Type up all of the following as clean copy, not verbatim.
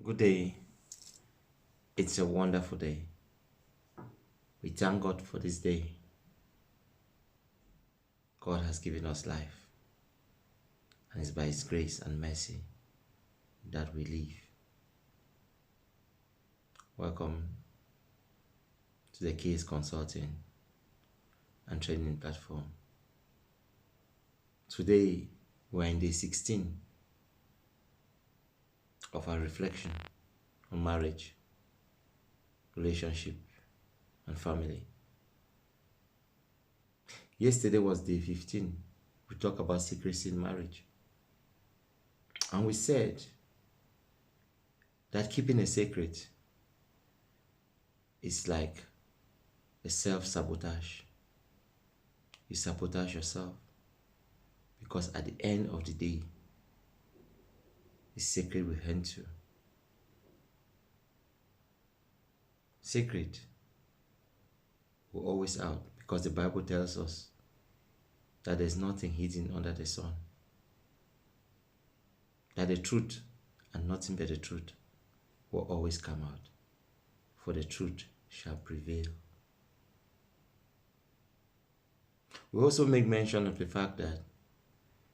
Good day. It's a wonderful day. We thank God for this day. God has given us life, and it's by His grace and mercy that we live. Welcome to the Case Consulting and Training Platform. Today, we're in day 16 of our reflection on marriage, relationship, and family. Yesterday was day 15. We talked about secrecy in marriage. And we said that keeping a secret is like a self-sabotage. You sabotage yourself because at the end of the day, the secret will haunt you. Secret will always out because the Bible tells us that there's nothing hidden under the sun. That the truth and nothing but the truth will always come out, for the truth shall prevail. We also make mention of the fact that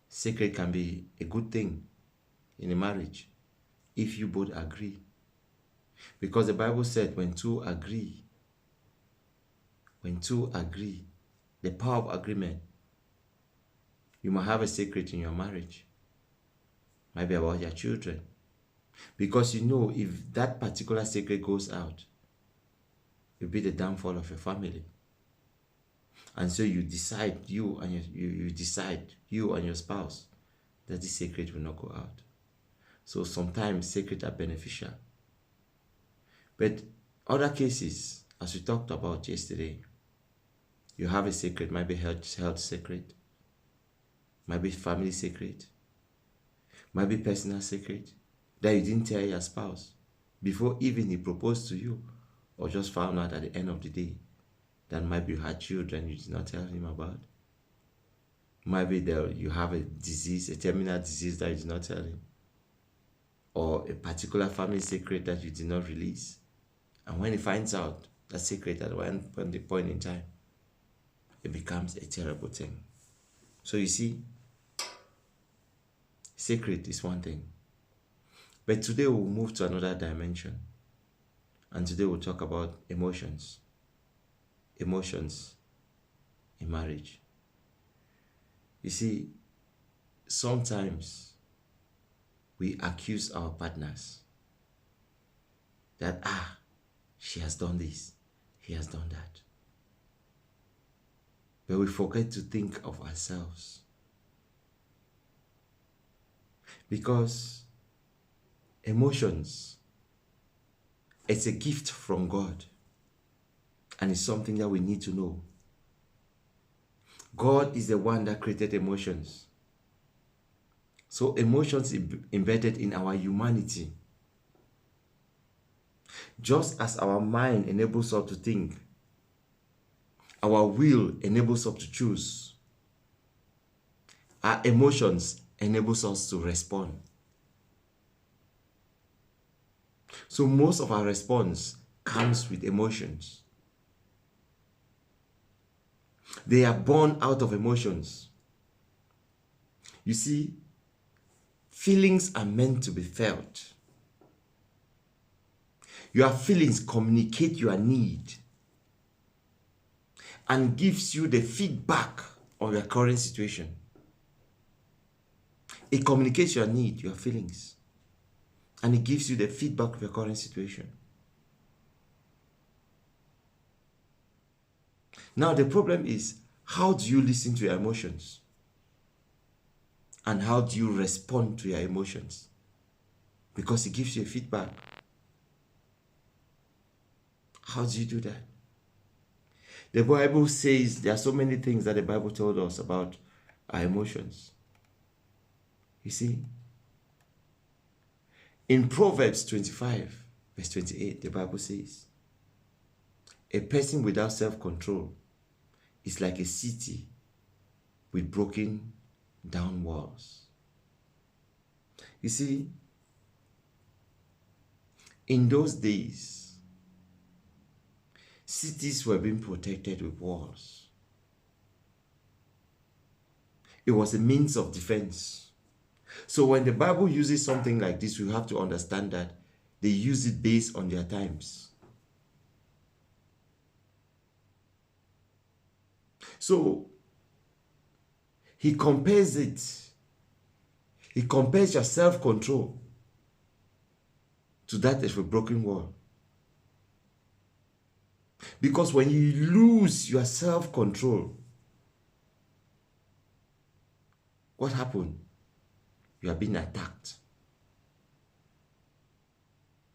secret can be a good thing in a marriage if you both agree. Because the Bible said when two agree, the power of agreement, you might have a secret in your marriage. Might be about your children. Because you know if that particular secret goes out, it will be the downfall of your family. And so you decide, you and your spouse, that this secret will not go out. So sometimes secrets are beneficial. But other cases, as we talked about yesterday, you have a secret, might be health secret, might be family secret, might be personal secret that you didn't tell your spouse before even he proposed to you, or just found out at the end of the day that might be you had children you did not tell him about. Might be that you have a disease, a terminal disease that you did not tell him, or a particular family secret that you did not release. And when he finds out that secret at one point in time, it becomes a terrible thing. So you see, secret is one thing. But today we'll move to another dimension. And today we'll talk about emotions. Emotions in marriage. You see, sometimes we accuse our partners that, she has done this, he has done that. But we forget to think of ourselves. Because emotions, it's a gift from God. And it's something that we need to know. God is the one that created emotions. So emotions embedded in our humanity. Just as our mind enables us to think, our will enables us to choose, our emotions enables us to respond. So most of our response comes with emotions. They are born out of emotions. You see, feelings are meant to be felt. Your feelings communicate your need and gives you the feedback of your current situation. It communicates your need, your feelings, and it gives you the feedback of your current situation. Now the problem is, how do you listen to your emotions? And how do you respond to your emotions? Because it gives you a feedback. How do you do that? The Bible says there are so many things that the Bible told us about our emotions. You see, in Proverbs 25, verse 28, the Bible says, a person without self-control is like a city with broken down walls. You see, In those days, cities were being protected with walls. It was a means of defense. So when the Bible uses something like this, we have to understand that they use it based on their times. So he compares it. He compares your self-control to that of a broken wall. Because when you lose your self-control, what happened? You are being attacked.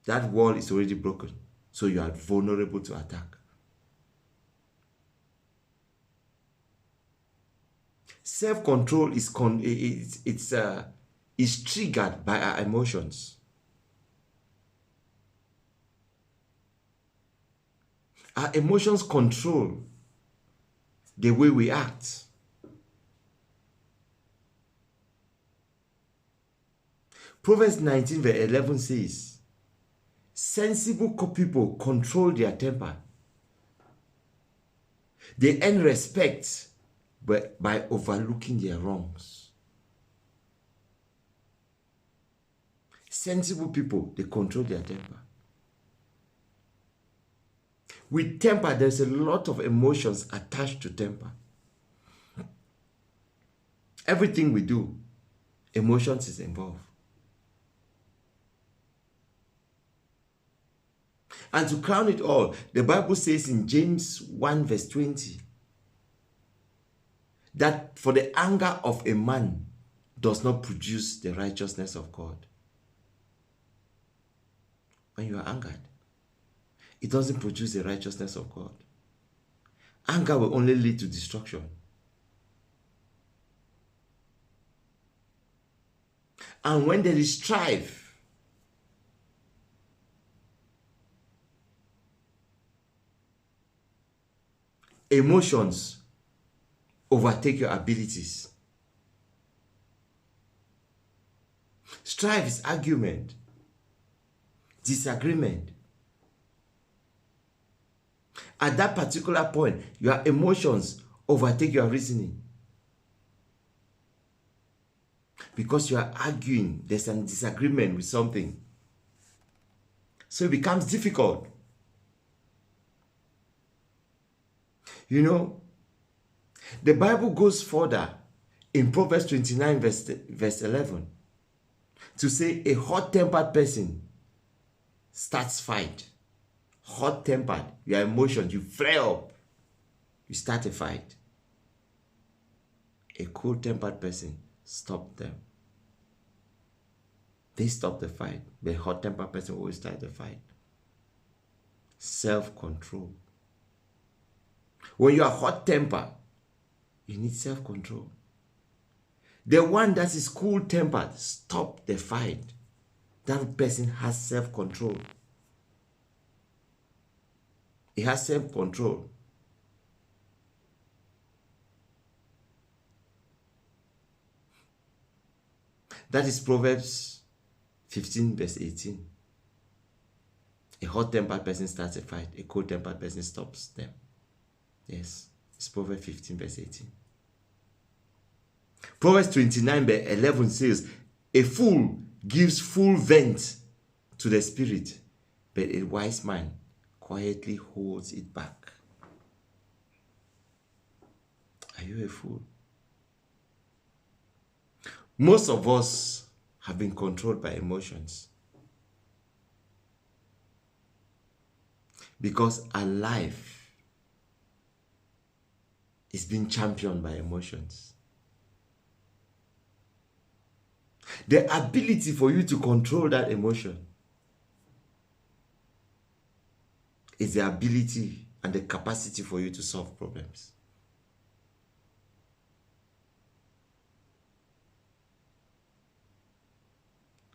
That wall is already broken, so you are vulnerable to attack. Self-control is triggered by our emotions. Our emotions control the way we act. Proverbs 19 verse 11 says, sensible people control their temper. They earn respect by overlooking their wrongs. Sensible people, they control their temper. With temper, there's a lot of emotions attached to temper. Everything we do, emotions is involved. And to crown it all, the Bible says in James 1 verse 20, that for the anger of a man does not produce the righteousness of God. When you are angered, it doesn't produce the righteousness of God. Anger will only lead to destruction. And when there is strife, emotions overtake your abilities. Strife is argument, disagreement. At that particular point, your emotions overtake your reasoning. Because you are arguing, there's a disagreement with something. So it becomes difficult. You know, the Bible goes further in Proverbs 29 verse 11 to say a hot-tempered person starts fight. Hot-tempered, your emotions, you flare up, you start a fight. A cool-tempered person stop them. They stop the fight. The hot-tempered person always start the fight. Self-control. When you are hot-tempered, you need self-control. The one that is cool-tempered, stop the fight. That person has self-control. He has self-control. That is Proverbs 15 verse 18. A hot-tempered person starts a fight. A cold-tempered person stops them. Yes, it's Proverbs 15 verse 18. Proverbs 29 verse 11 says, a fool gives full vent to the spirit, but a wise man quietly holds it back. Are you a fool? Most of us have been controlled by emotions because our life is being championed by emotions. The ability for you to control that emotion is the ability and the capacity for you to solve problems.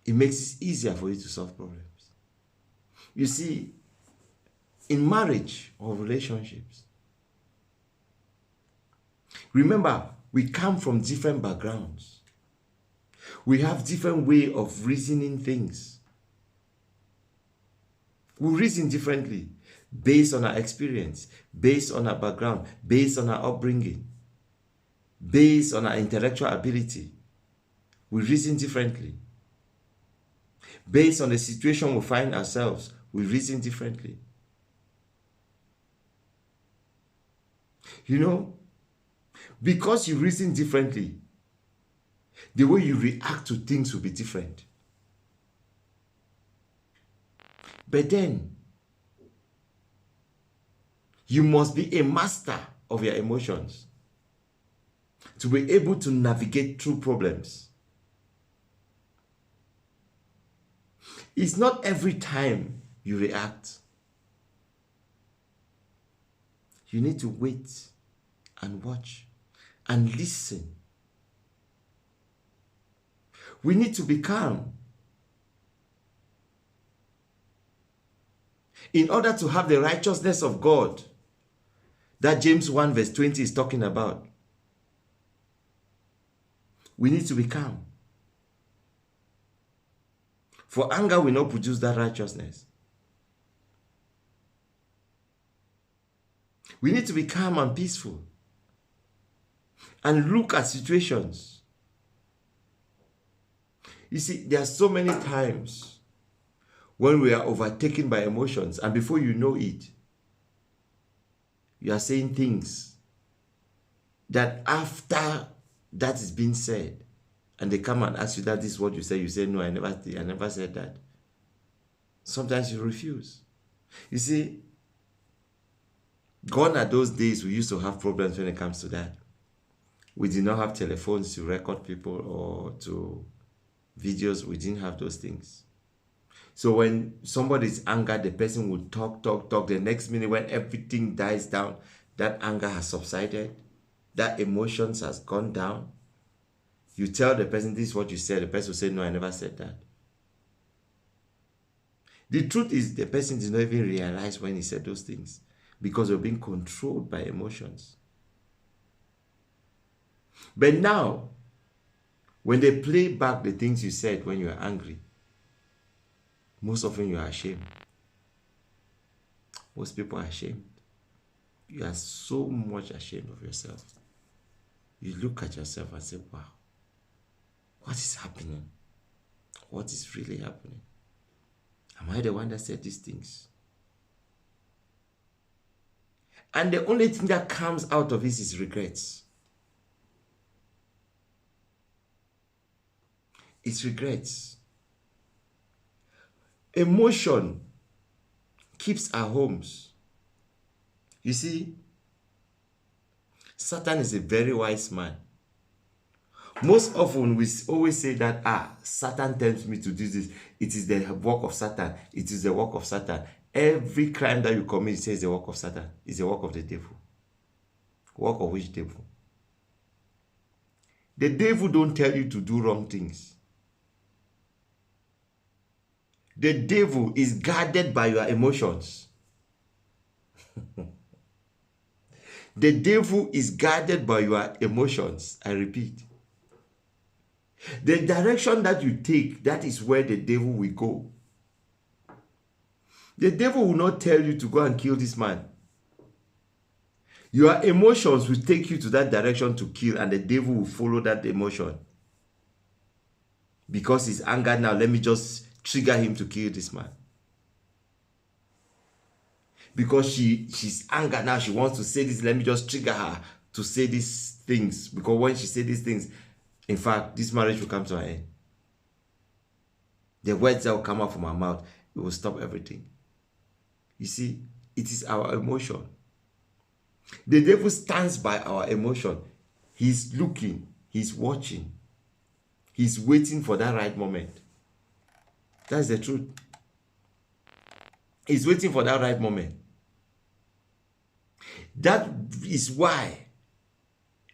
It makes it easier for you to solve problems. You see, in marriage or relationships, remember, we come from different backgrounds. We have different way of reasoning things. We reason differently based on our experience, based on our background, based on our upbringing, based on our intellectual ability. We reason differently. Based on the situation we find ourselves, we reason differently. You know, because you reason differently, the way you react to things will be different. But then, you must be a master of your emotions to be able to navigate through problems. It's not every time you react. You need to wait and watch and listen. We need to be calm in order to have the righteousness of God that James 1 verse 20 is talking about. We need to be calm. For anger will not produce that righteousness. We need to be calm and peaceful and look at situations. You see, there are so many times when we are overtaken by emotions, and before you know it, you are saying things that after that is being said, and they come and ask you that this is what you say, you say, no, I never said that. Sometimes you refuse. You see, gone are those days we used to have problems when it comes to that. We did not have telephones to record people or to videos. We didn't have those things. So when somebody's angered, the person will talk. The next minute, when everything dies down, that anger has subsided, that emotions has gone down. You tell the person, this is what you said. The person will say, no, I never said that. The truth is, the person did not even realize when he said those things because they're being controlled by emotions. But now, when they play back the things you said when you are angry, most often you are ashamed. Most people are ashamed. You are so much ashamed of yourself. You look at yourself and say, wow, what is happening? What is really happening? Am I the one that said these things? And the only thing that comes out of this is regrets. It's regrets. Emotion keeps our homes. You see, Satan is a very wise man. Most often we always say that, Satan tempts me to do this. It is the work of Satan. It is the work of Satan. Every crime that you commit, it says the work of Satan. It's the work of the devil. Work of which devil? The devil don't tell you to do wrong things. The devil is guarded by your emotions. The devil is guarded by your emotions. I repeat. The direction that you take, that is where the devil will go. The devil will not tell you to go and kill this man. Your emotions will take you to that direction to kill, and the devil will follow that emotion. Because he's angered now, let me just trigger him to kill this man. Because she's angered now, she wants to say this, let me just trigger her to say these things. Because when she says these things, in fact, this marriage will come to an end. The words that will come out from her mouth, it will stop everything. You see, it is our emotion. The devil stands by our emotion. He's looking, he's watching, he's waiting for that right moment. That's the truth. He's waiting for that right moment. That is why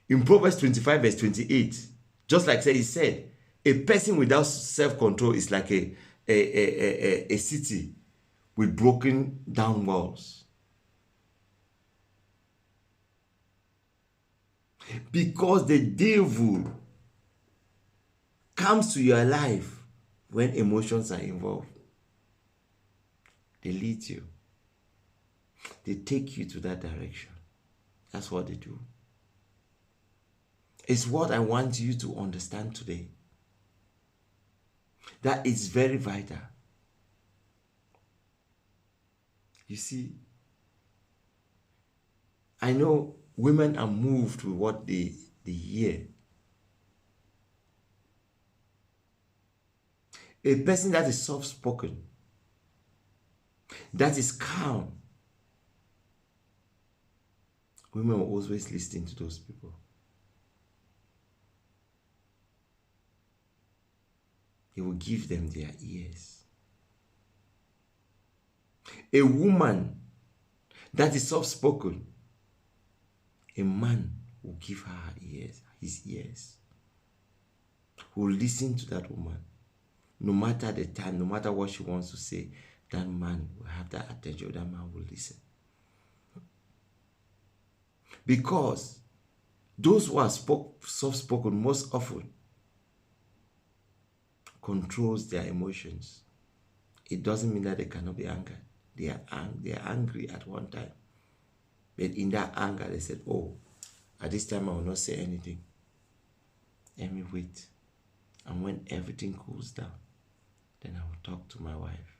in Proverbs 25 verse 28, just like he said, a person without self-control is like a city with broken down walls. Because the devil comes to your life when emotions are involved. They lead you. They take you to that direction. That's what they do. It's what I want you to understand today. That is very vital. You see, I know women are moved with what they hear. A person that is soft-spoken, that is calm, women will always listen to those people. They will give them their ears. A woman that is soft-spoken, a man will give her ears, his ears. Will listen to that woman. No matter the time, no matter what she wants to say, that man will have that attention, that man will listen. Because those who are soft-spoken most often controls their emotions. It doesn't mean that they cannot be angered. They are angry at one time. But in that anger, they said, oh, at this time I will not say anything. Let me wait. And when everything cools down, then I will talk to my wife.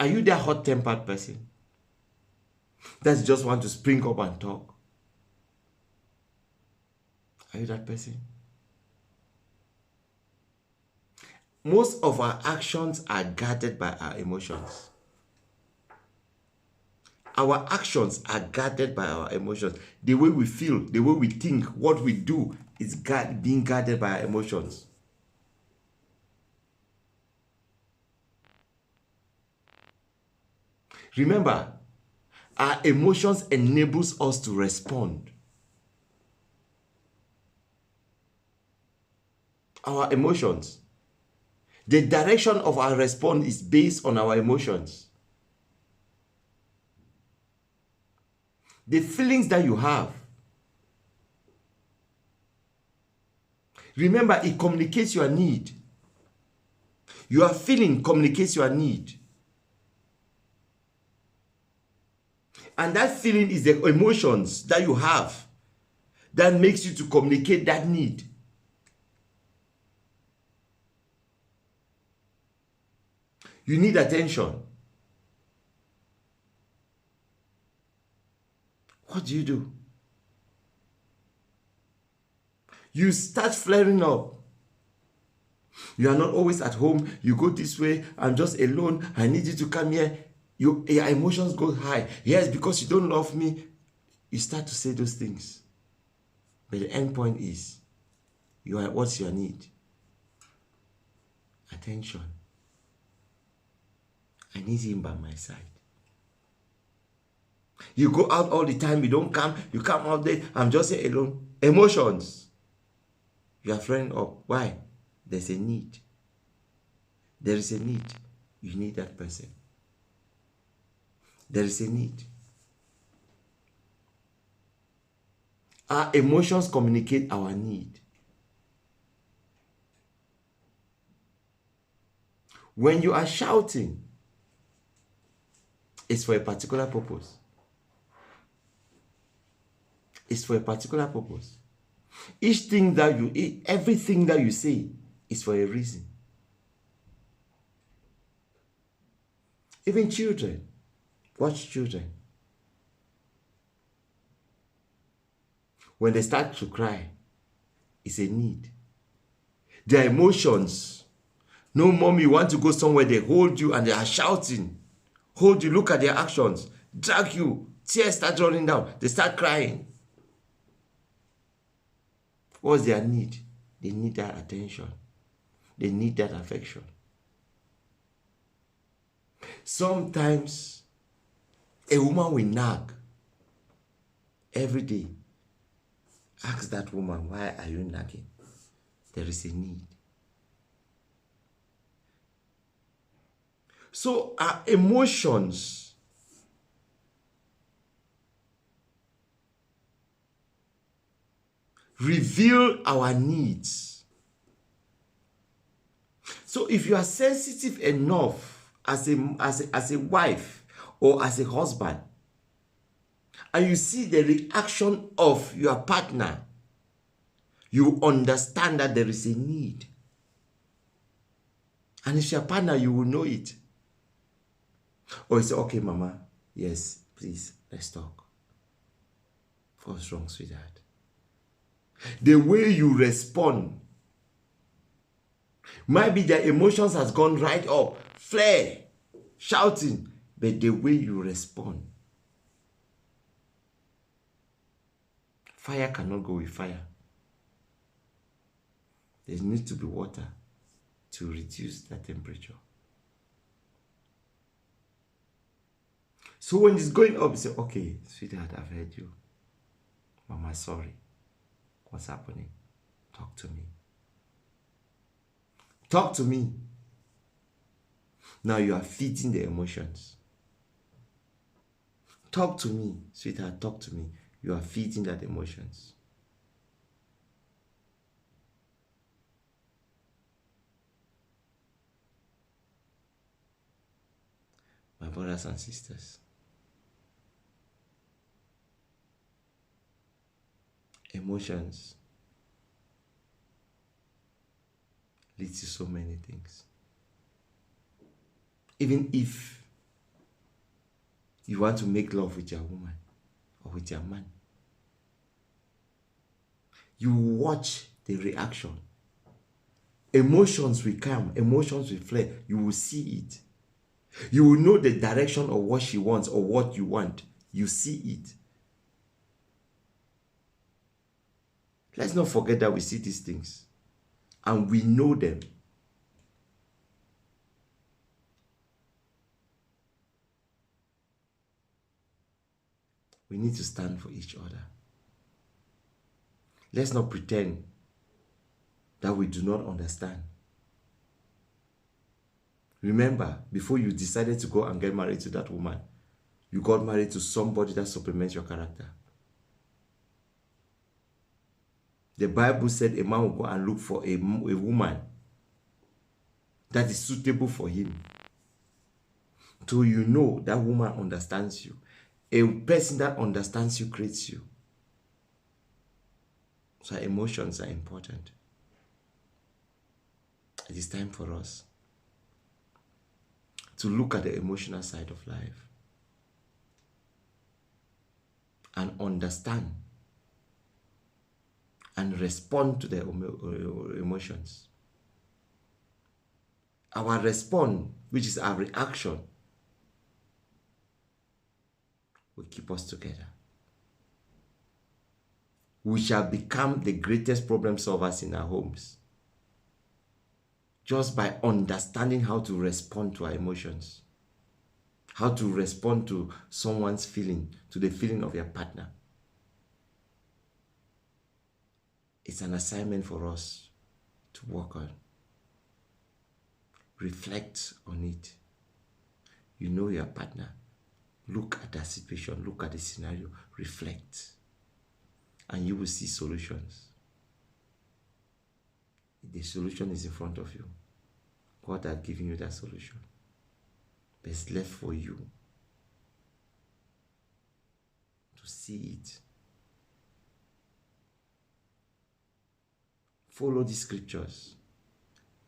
Are you that hot-tempered person that just want to spring up and talk? Are you that person? Most of our actions are guided by our emotions. Our actions are guided by our emotions. The way we feel, the way we think, what we do is being guided by our emotions. Remember, our emotions enables us to respond. Our emotions. The direction of our response is based on our emotions. The feelings that you have. Remember, it communicates your need. Your feeling communicates your need. And that feeling is the emotions that you have that makes you to communicate that need. You need attention. What do? You start flaring up. You are not always at home. You go this way. I'm just alone. I need you to come here. Your emotions go high. Yes, because you don't love me. You start to say those things. But the end point is, what's your need? Attention. I need him by my side. You go out all the time, you don't come, you come out there, I'm just here alone. Emotions. You are flaring up. Why? There's a need. There is a need. You need that person. There is a need. Our emotions communicate our need. When you are shouting, it's for a particular purpose. It's for a particular purpose. Everything that you say is for a reason. Even children, watch children. When they start to cry, it's a need. Their emotions. No, mom, you want to go somewhere, they hold you and they are shouting. Hold you, look at their actions, drag you, tears start running down, they start crying. What's their need? They need that attention. They need that affection. Sometimes a woman will nag every day. Ask that woman, why are you nagging? There is a need. So our emotions reveal our needs. So if you are sensitive enough as a wife or as a husband, and you see the reaction of your partner, you understand that there is a need. And if your partner, you will know it. Or you say, okay, mama, yes, please, let's talk. What's wrong, sweetheart? The way you respond, maybe their emotions has gone right up, flare, shouting, but the way you respond, fire cannot go with fire. There needs to be water to reduce that temperature. So when it's going up, you say, okay, sweetheart, I've heard you. Mama, sorry. What's happening? Talk to me. Talk to me. Now you are feeding the emotions. Talk to me, sweetheart, talk to me. You are feeding that emotions. My brothers and sisters, emotions lead to so many things. Even if you want to make love with your woman or with your man, you watch the reaction. Emotions will come, emotions will flare. You will see it. You will know the direction of what she wants or what you want. You see it. Let's not forget that we see these things and we know them. We need to stand for each other. Let's not pretend that we do not understand. Remember, before you decided to go and get married to that woman, you got married to somebody that supplements your character. The Bible said a man will go and look for a woman that is suitable for him. So you know that woman understands you. A person that understands you creates you. So emotions are important. It is time for us to look at the emotional side of life and understand and respond to the emotions. Our response, which is our reaction, will keep us together. We shall become the greatest problem solvers in our homes just by understanding how to respond to our emotions, how to respond to someone's feeling, to the feeling of your partner. It's an assignment for us to work on. Reflect on it. You know your partner. Look at that situation, look at the scenario, reflect, and you will see solutions. The solution is in front of you. God has given you that solution. But it's left for you to see it. Follow the scriptures.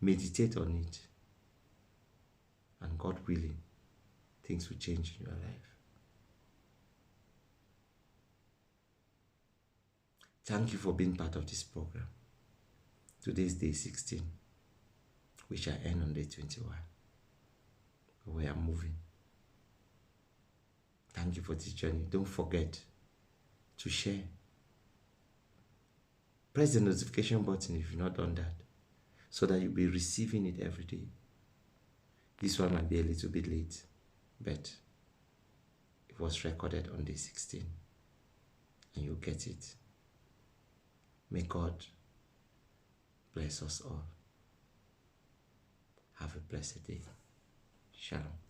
Meditate on it. And God willing, things will change in your life. Thank you for being part of this program. Today is day 16. We shall end on day 21. We are moving. Thank you for this journey. Don't forget to share. Press the notification button if you've not done that, so that you'll be receiving it every day. This one might be a little bit late, but it was recorded on day 16, and you'll get it. May God bless us all. Have a blessed day. Shalom.